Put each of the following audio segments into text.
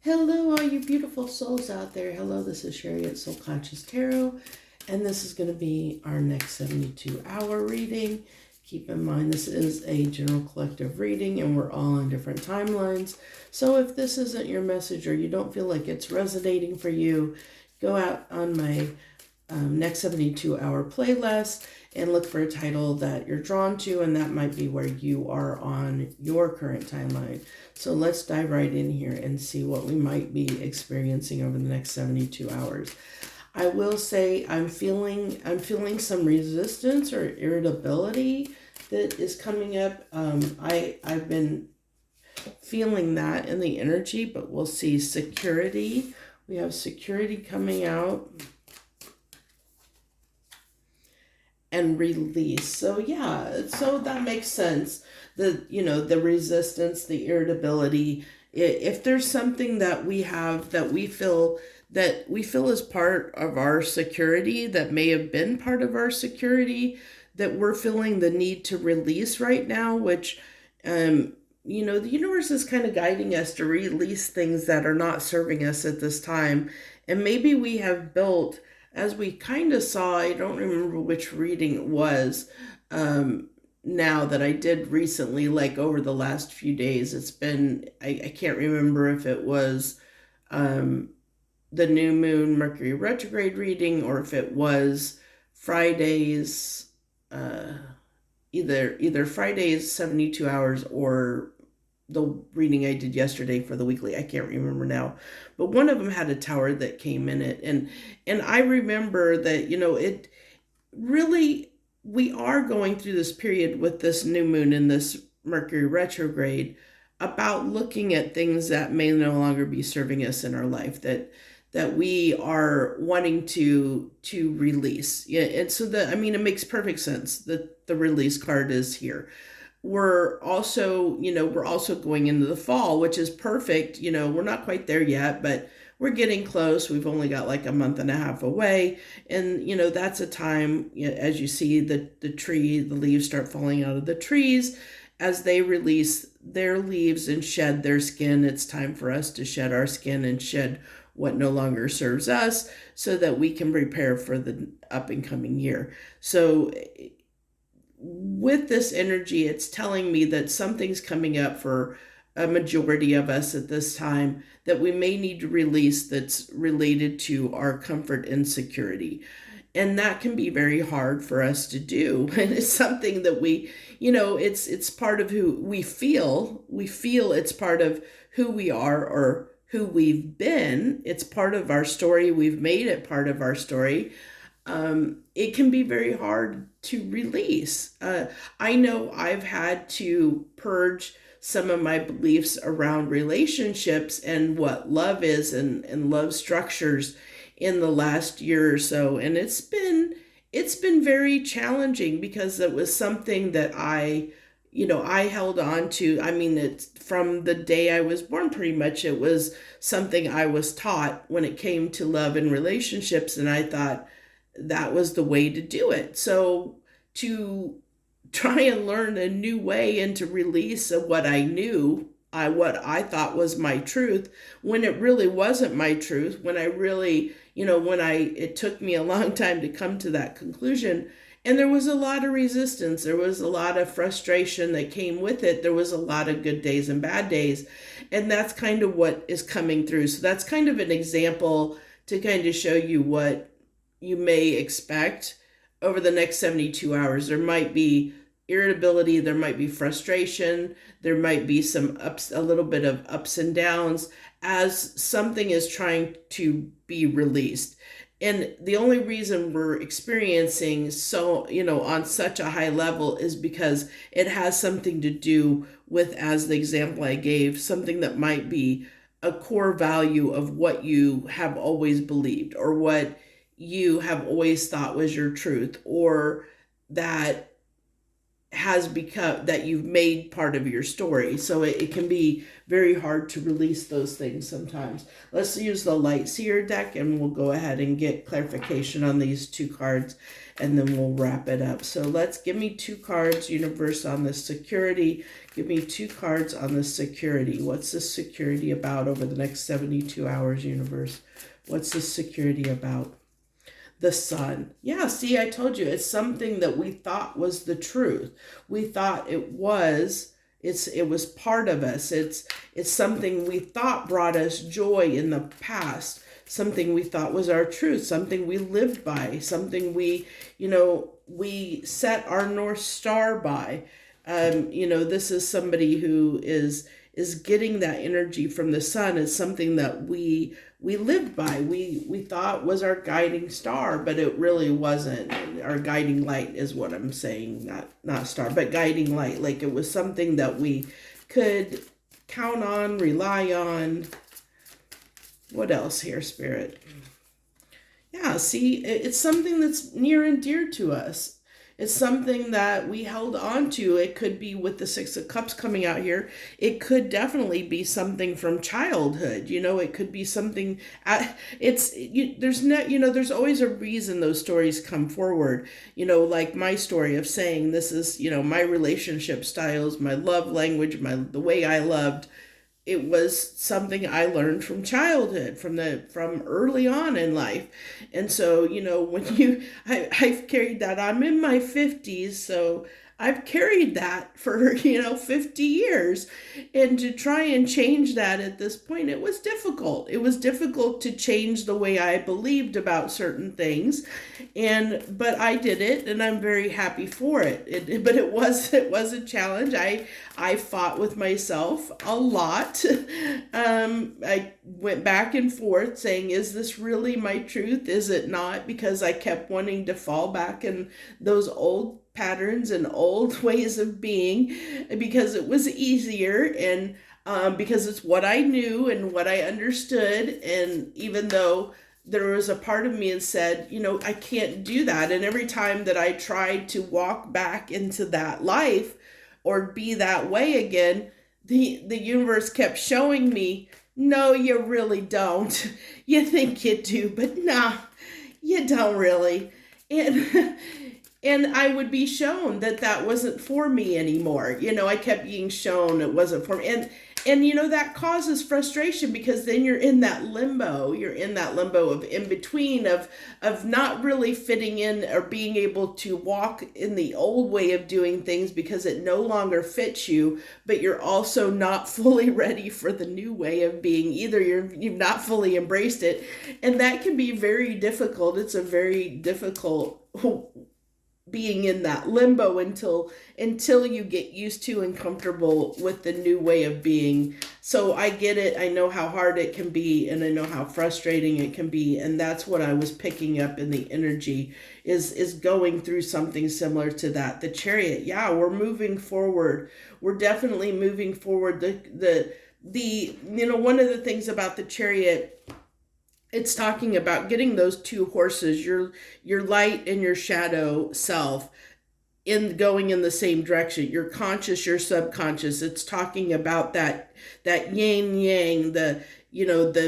Hello, all you beautiful souls out there. Hello, this is Sherry at Soul Conscious Tarot, and this is going to be our next 72-hour reading. Keep in mind, this is a general collective reading, and we're all on different timelines. So if this isn't your message or you don't feel like it's resonating for you, go out on my next 72-hour playlist and look for a title that you're drawn to, and that might be where you are on your current timeline. So let's dive right in here and see what we might be experiencing over the next 72 hours. I will say I'm feeling some resistance or irritability that is coming up. I've been feeling that in the energy, but we'll see. Security. We have security coming out. And release. So yeah, so that makes sense. The resistance, the irritability. If there's something that we have that we feel is part of our security, that may have been part of our security, that we're feeling the need to release right now, which the universe is kind of guiding us to release things that are not serving us at this time. And maybe we have built, as we kind of saw, I don't remember which reading it was, now that I did recently, like over the last few days. It's been, I can't remember if it was the new moon Mercury retrograde reading, or if it was Friday's, either Friday's 72 hours or the reading I did yesterday for the weekly. I can't remember now, but one of them had a tower that came in it. And I remember that, it really, we are going through this period with this new moon and this Mercury retrograde about looking at things that may no longer be serving us in our life, that we are wanting to release. Yeah. And so it makes perfect sense that the release card is here. We're also going into the fall, which is perfect. We're not quite there yet, but we're getting close. We've only got like a month and a half away. And, that's a time, as you see the leaves start falling out of the trees, as they release their leaves and shed their skin. It's time for us to shed our skin and shed what no longer serves us, so that we can prepare for the up and coming year. So with this energy, it's telling me that something's coming up for a majority of us at this time that we may need to release, that's related to our comfort and security. And that can be very hard for us to do. And it's something that it's part of who we feel. We feel it's part of who we are or who we've been. It's part of our story. We've made it part of our story. It can be very hard to release. I know I've had to purge some of my beliefs around relationships and what love is and love structures in the last year or so. And it's been very challenging, because it was something that I held on to. It's from the day I was born, pretty much. It was something I was taught when it came to love and relationships. And I thought that was the way to do it. So to try and learn a new way and to release of what I knew, what I thought was my truth, when it really wasn't my truth, when I really, it took me a long time to come to that conclusion. And there was a lot of resistance. There was a lot of frustration that came with it. There was a lot of good days and bad days. And that's kind of what is coming through. So that's kind of an example to kind of show you what you may expect over the next 72 hours. There might be irritability, there might be frustration, there might be some ups, a little bit of ups and downs, as something is trying to be released. And the only reason we're experiencing on such a high level is because it has something to do with, as the example I gave, something that might be a core value of what you have always believed, or what you have always thought was your truth, or that has become, that you've made part of your story. So it can be very hard to release those things sometimes. Let's use the Light Seer deck, and we'll go ahead and get clarification on these two cards, and then we'll wrap it up. So give me two cards, universe, on this security. Give me 2 cards on the security. What's this security about over the next 72 hours, universe? What's this security about? The sun. Yeah, see, I told you, it's something that we thought was the truth. We thought it was. It was part of us. It's something we thought brought us joy in the past. Something we thought was our truth. Something we lived by. Something we set our North Star by. This is somebody who is getting that energy from the sun. Is something that we lived by. We thought was our guiding star, but it really wasn't. Our guiding light is what I'm saying, not star, but guiding light. Like it was something that we could count on, rely on. What else here, Spirit? Yeah, see, it's something that's near and dear to us. It's something that we held on to. It could be with the Six of Cups coming out here. It could definitely be something from childhood. It could be something. There's always a reason those stories come forward. Like my story of saying this is my relationship styles, my love language, the way I loved. It was something I learned from childhood, from early on in life. And so, I've carried that. I'm in my 50s, so I've carried that for, 50 years. And to try and change that at this point, it was difficult. It was difficult to change the way I believed about certain things. But I did it, and I'm very happy for it. But it was a challenge. I fought with myself a lot. I went back and forth saying, is this really my truth? Is it not? Because I kept wanting to fall back in those old patterns and old ways of being, because it was easier, and because it's what I knew and what I understood. And even though there was a part of me that said, I can't do that. And every time that I tried to walk back into that life or be that way again, the universe kept showing me, no, you really don't. You think you do, but nah, you don't really. And I would be shown that wasn't for me anymore. I kept being shown it wasn't for me. And that causes frustration, because then you're in that limbo. You're in that limbo of in between of not really fitting in or being able to walk in the old way of doing things because it no longer fits you, but you're also not fully ready for the new way of being. Either you've not fully embraced it, and that can be very difficult. It's a very difficult being in that limbo until you get used to and comfortable with the new way of being. So I get it. I know how hard it can be, and I know how frustrating it can be. And that's what I was picking up in the energy is going through something similar to that. The Chariot. Yeah, we're moving forward. We're definitely moving forward. One of the things about the Chariot, it's talking about getting those two horses, your light and your shadow self, going in the same direction. Your conscious, your subconscious. It's talking about that yin yang, the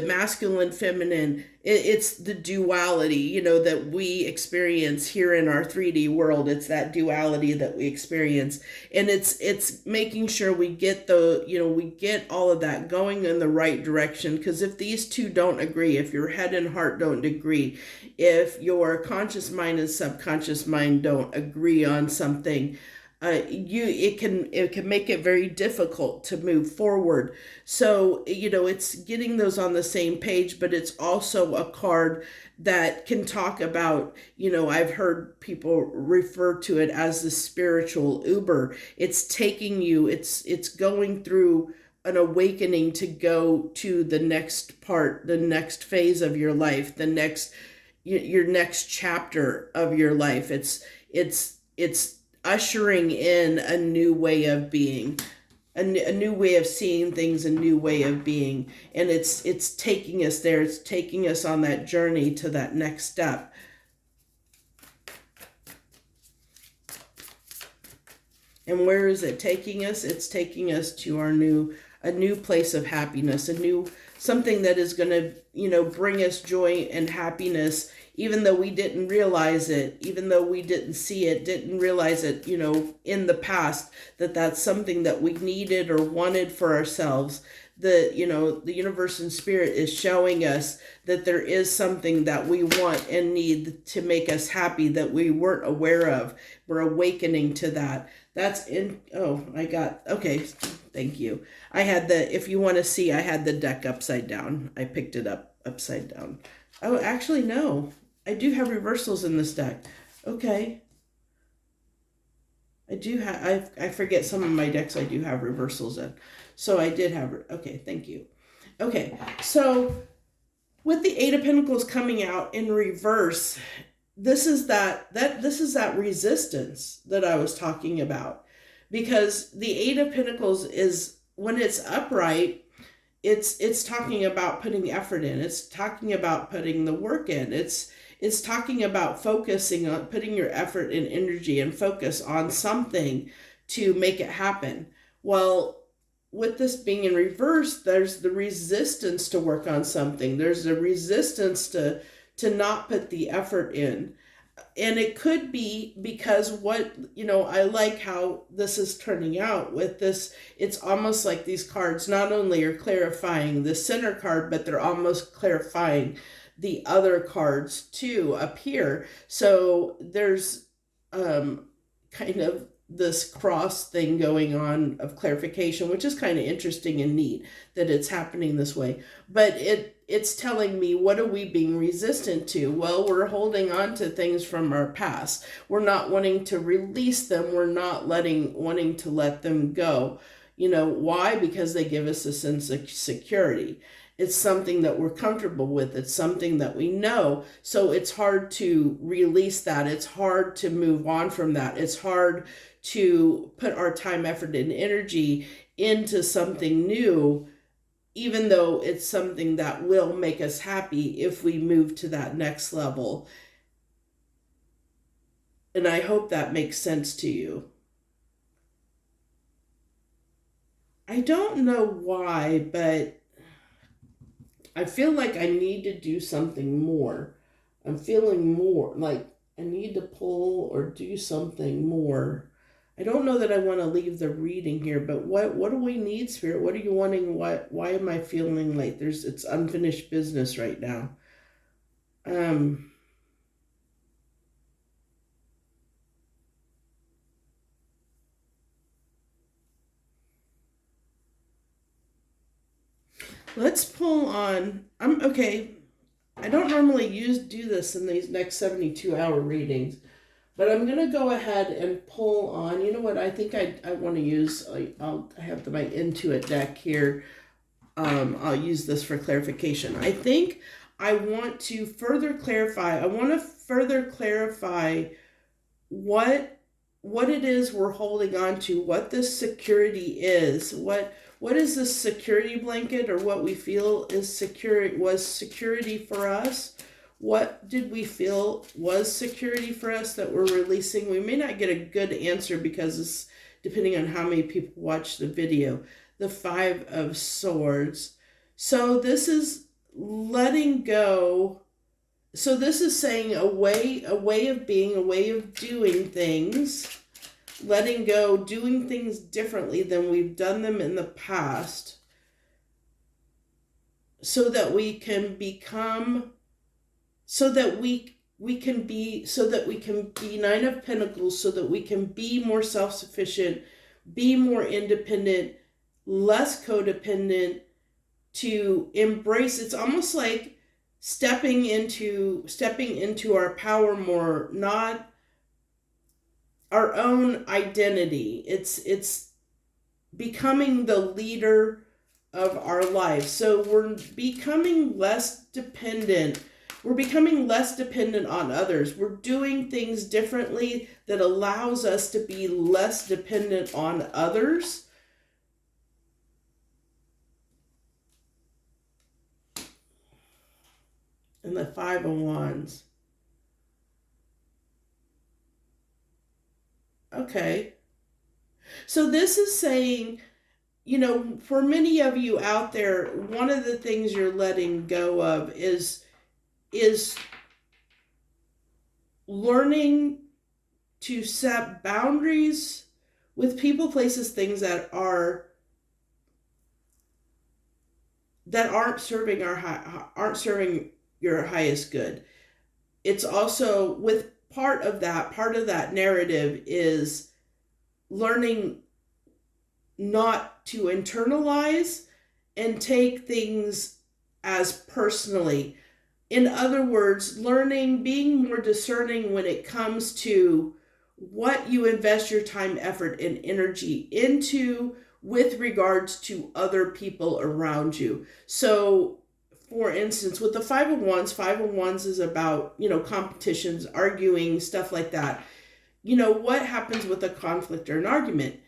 masculine, feminine. It's the duality, that we experience here in our 3D world. It's that duality that we experience. And it's making sure we get we get all of that going in the right direction. Because if these two don't agree, if your head and heart don't agree, if your conscious mind and subconscious mind don't agree on something, it can make it very difficult to move forward. So it's getting those on the same page, but it's also a card that can talk about, I've heard people refer to it as the spiritual Uber. It's taking you, it's going through an awakening to go to the next part, the next phase of your life, your next chapter of your life. It's ushering in a new way of being, a new way of seeing things, a new way of being. And it's taking us there. It's taking us on that journey to that next step. And where is it taking us? It's taking us to a new place of happiness, something that is going to, bring us joy and happiness, even though we didn't realize it, even though we didn't see it, didn't realize it, in the past, that that's something that we needed or wanted for ourselves. The universe and spirit is showing us that there is something that we want and need to make us happy that we weren't aware of. We're awakening to that. That's in, oh, okay, thank you. I had if you want to see, I had the deck upside down. I picked it up upside down. Oh, actually, no. I do have reversals in this deck. Okay. I do have, I forget some of my decks I do have reversals in. So I did have, okay, thank you. Okay, so with the Eight of Pentacles coming out in reverse, this is that resistance that I was talking about. Because the Eight of Pentacles is, when it's upright, it's talking about putting effort in. It's talking about putting the work in. It's talking about focusing on putting your effort and energy and focus on something to make it happen. Well, with this being in reverse, there's the resistance to work on something. There's the resistance to not put the effort in. And it could be because I like how this is turning out with this. It's almost like these cards not only are clarifying the center card, but they're almost clarifying the other cards too up here. So there's kind of this cross thing going on of clarification, which is kind of interesting and neat that it's happening this way. But it's telling me, what are we being resistant to? Well, we're holding on to things from our past. We're not wanting to release them. We're not wanting to let them go. Why? Because they give us a sense of security. It's something that we're comfortable with. It's something that we know. So it's hard to release that. It's hard to move on from that. It's hard to put our time, effort, and energy into something new, even though it's something that will make us happy if we move to that next level. And I hope that makes sense to you. I don't know why, but I feel like I need to do something more. I'm feeling more like I need to pull or do something more. I don't know that I want to leave the reading here, but what do we need, Spirit? What are you wanting? Why am I feeling like it's unfinished business right now? Let's pull on. I'm okay. I don't normally do this in these next 72-hour readings, but I'm going to go ahead and pull on. You know what? I think I want to use, I have my Intuit deck here. I'll use this for clarification. I think I want to further clarify. I want to further clarify what it is we're holding on to, what this security is, what is this security blanket, or what we feel is security for us. What did we feel was security for us that we're releasing? We may not get a good answer because it's depending on how many people watch the video. The Five of Swords. So this is letting go. So this is saying a way of being, a way of doing things, letting go, doing things differently than we've done them in the past, so that we can become, so that we can be Nine of Pentacles, so that we can be more self-sufficient, be more independent, less codependent, to embrace. It's almost like stepping into our power more, not our own identity. It's becoming the leader of our life. So we're becoming less dependent. We're becoming less dependent on others. We're doing things differently that allows us to be less dependent on others. And the Five of Wands. Okay. So this is saying for many of you out there, one of the things you're letting go of is learning to set boundaries with people, places, things that aren't serving your highest good. It's also with part of that narrative is learning not to internalize and take things as personally. In other words, learning, being more discerning when it comes to what you invest your time, effort, and energy into with regards to other people around you. So, for instance, with the 501s is about, competitions, arguing, stuff like that. What happens with a conflict or an argument?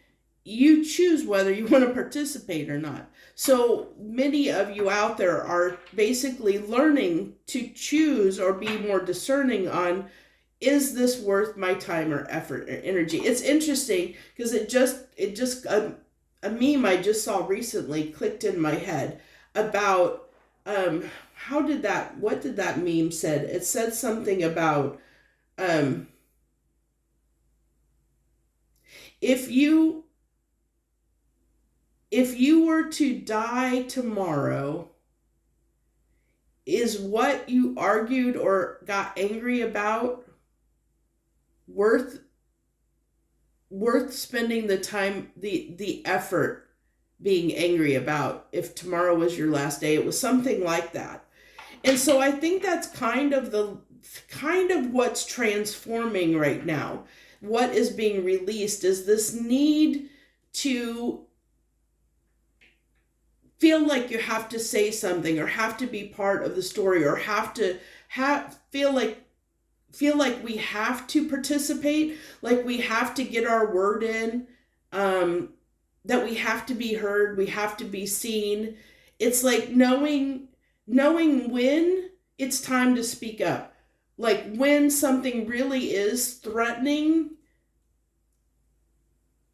You choose whether you want to participate or not. So many of you out there are basically learning to choose or be more discerning on, is this worth my time or effort or energy? It's interesting because a meme I just saw recently clicked in my head about what did that meme said? It said something about um if you if you were to die tomorrow, is what you argued or got angry about worth spending the time, the effort being angry about if tomorrow was your last day? It was something like that. And so I think that's kind of what's transforming right now. What is being released is this need to feel like you have to say something or have to be part of the story or feel like we have to participate, like we have to get our word in, that we have to be heard, we have to be seen. It's like knowing when it's time to speak up, like when something really is threatening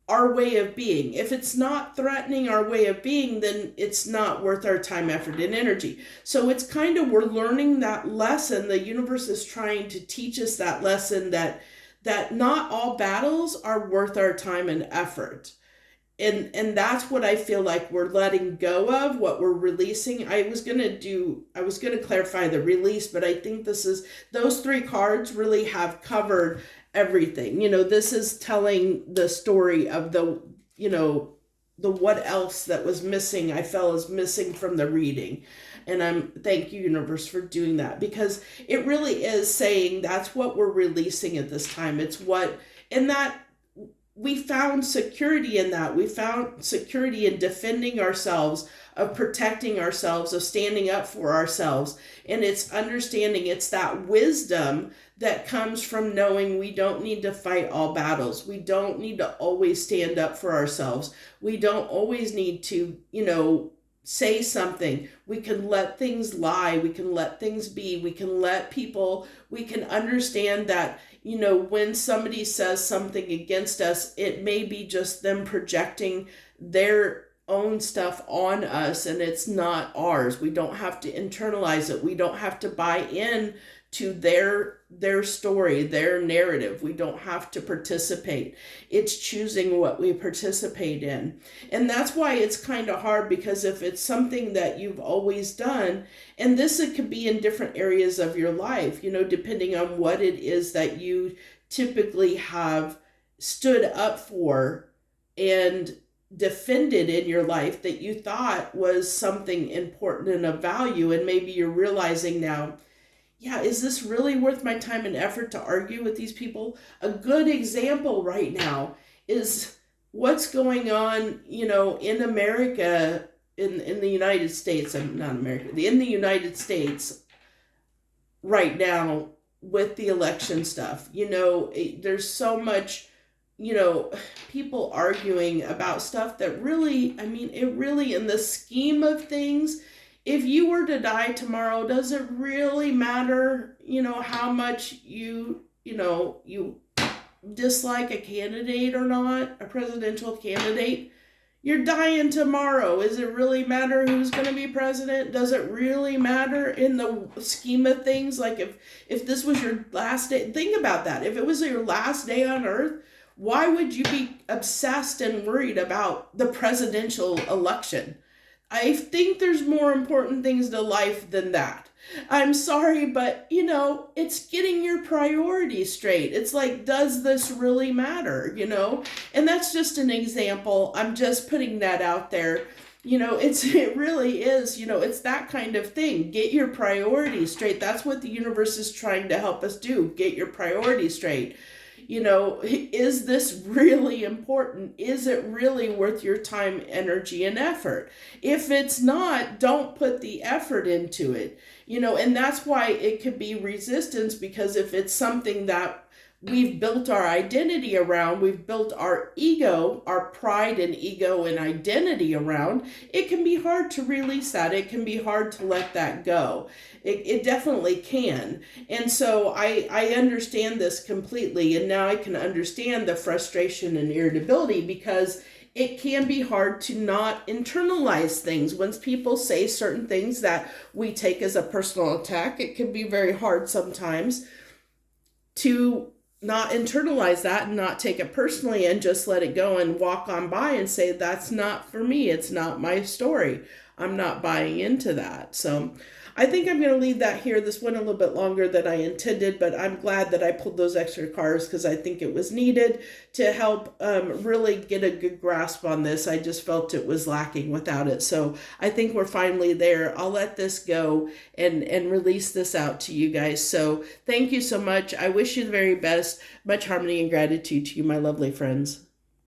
our way of being. If it's not threatening our way of being, then it's not worth our time, effort, and energy. So it's kind of, we're learning that lesson. The universe is trying to teach us that lesson that not all battles are worth our time and effort. And that's what I feel like we're letting go of, what we're releasing. I was going to clarify the release, but I think those three cards really have covered everything. This is telling the story of the what else that was missing, I felt is missing from the reading. And thank you, universe, for doing that, because it really is saying that's what we're releasing at this time. And that we found security in that. We found security in defending ourselves, of protecting ourselves, of standing up for ourselves. And it's understanding, it's that wisdom that comes from knowing we don't need to fight all battles. We don't need to always stand up for ourselves. We don't always need to, say something. We can let things lie. We can let things be. We can understand that, when somebody says something against us, it may be just them projecting their own stuff on us and it's not ours. We don't have to internalize it. We don't have to buy in to their story, their narrative. We don't have to participate. It's choosing what we participate in. And that's why it's kind of hard, because if it's something that you've always done, and it could be in different areas of your life, depending on what it is that you typically have stood up for and defended in your life, that you thought was something important and of value, and maybe you're realizing now, yeah, is this really worth my time and effort to argue with these people? A good example right now is what's going on, in America, in the United States, not America, in the United States right now with the election stuff. There's so much, people arguing about stuff that really, it really, in the scheme of things, if you were to die tomorrow, does it really matter, how much you dislike a candidate or not, a presidential candidate? You're dying tomorrow. Does it really matter who's going to be president? Does it really matter in the scheme of things? Like if this was your last day, think about that. If it was your last day on earth, why would you be obsessed and worried about the presidential election? I think there's more important things to life than that. I'm sorry, but it's getting your priorities straight. It's like, does this really matter? And that's just an example. I'm just putting that out there. It really is, it's that kind of thing. Get your priorities straight. That's what the universe is trying to help us do. Get your priorities straight. Is this really important? Is it really worth your time, energy, and effort? If it's not, don't put the effort into it. And that's why it could be resistance, because if it's something that we've built our identity around, we've built our ego, our pride and ego and identity around, it can be hard to release that. It can be hard to let that go. It definitely can. And so I understand this completely. And now I can understand the frustration and irritability, because it can be hard to not internalize things. When people say certain things that we take as a personal attack, it can be very hard sometimes to not internalize that and not take it personally and just let it go and walk on by and say, that's not for me. It's not my story. I'm not buying into that. So I think I'm going to leave that here. This went a little bit longer than I intended, but I'm glad that I pulled those extra cards because I think it was needed to help really get a good grasp on this. I just felt it was lacking without it. So I think we're finally there. I'll let this go and release this out to you guys. So thank you so much. I wish you the very best. Much harmony and gratitude to you, my lovely friends.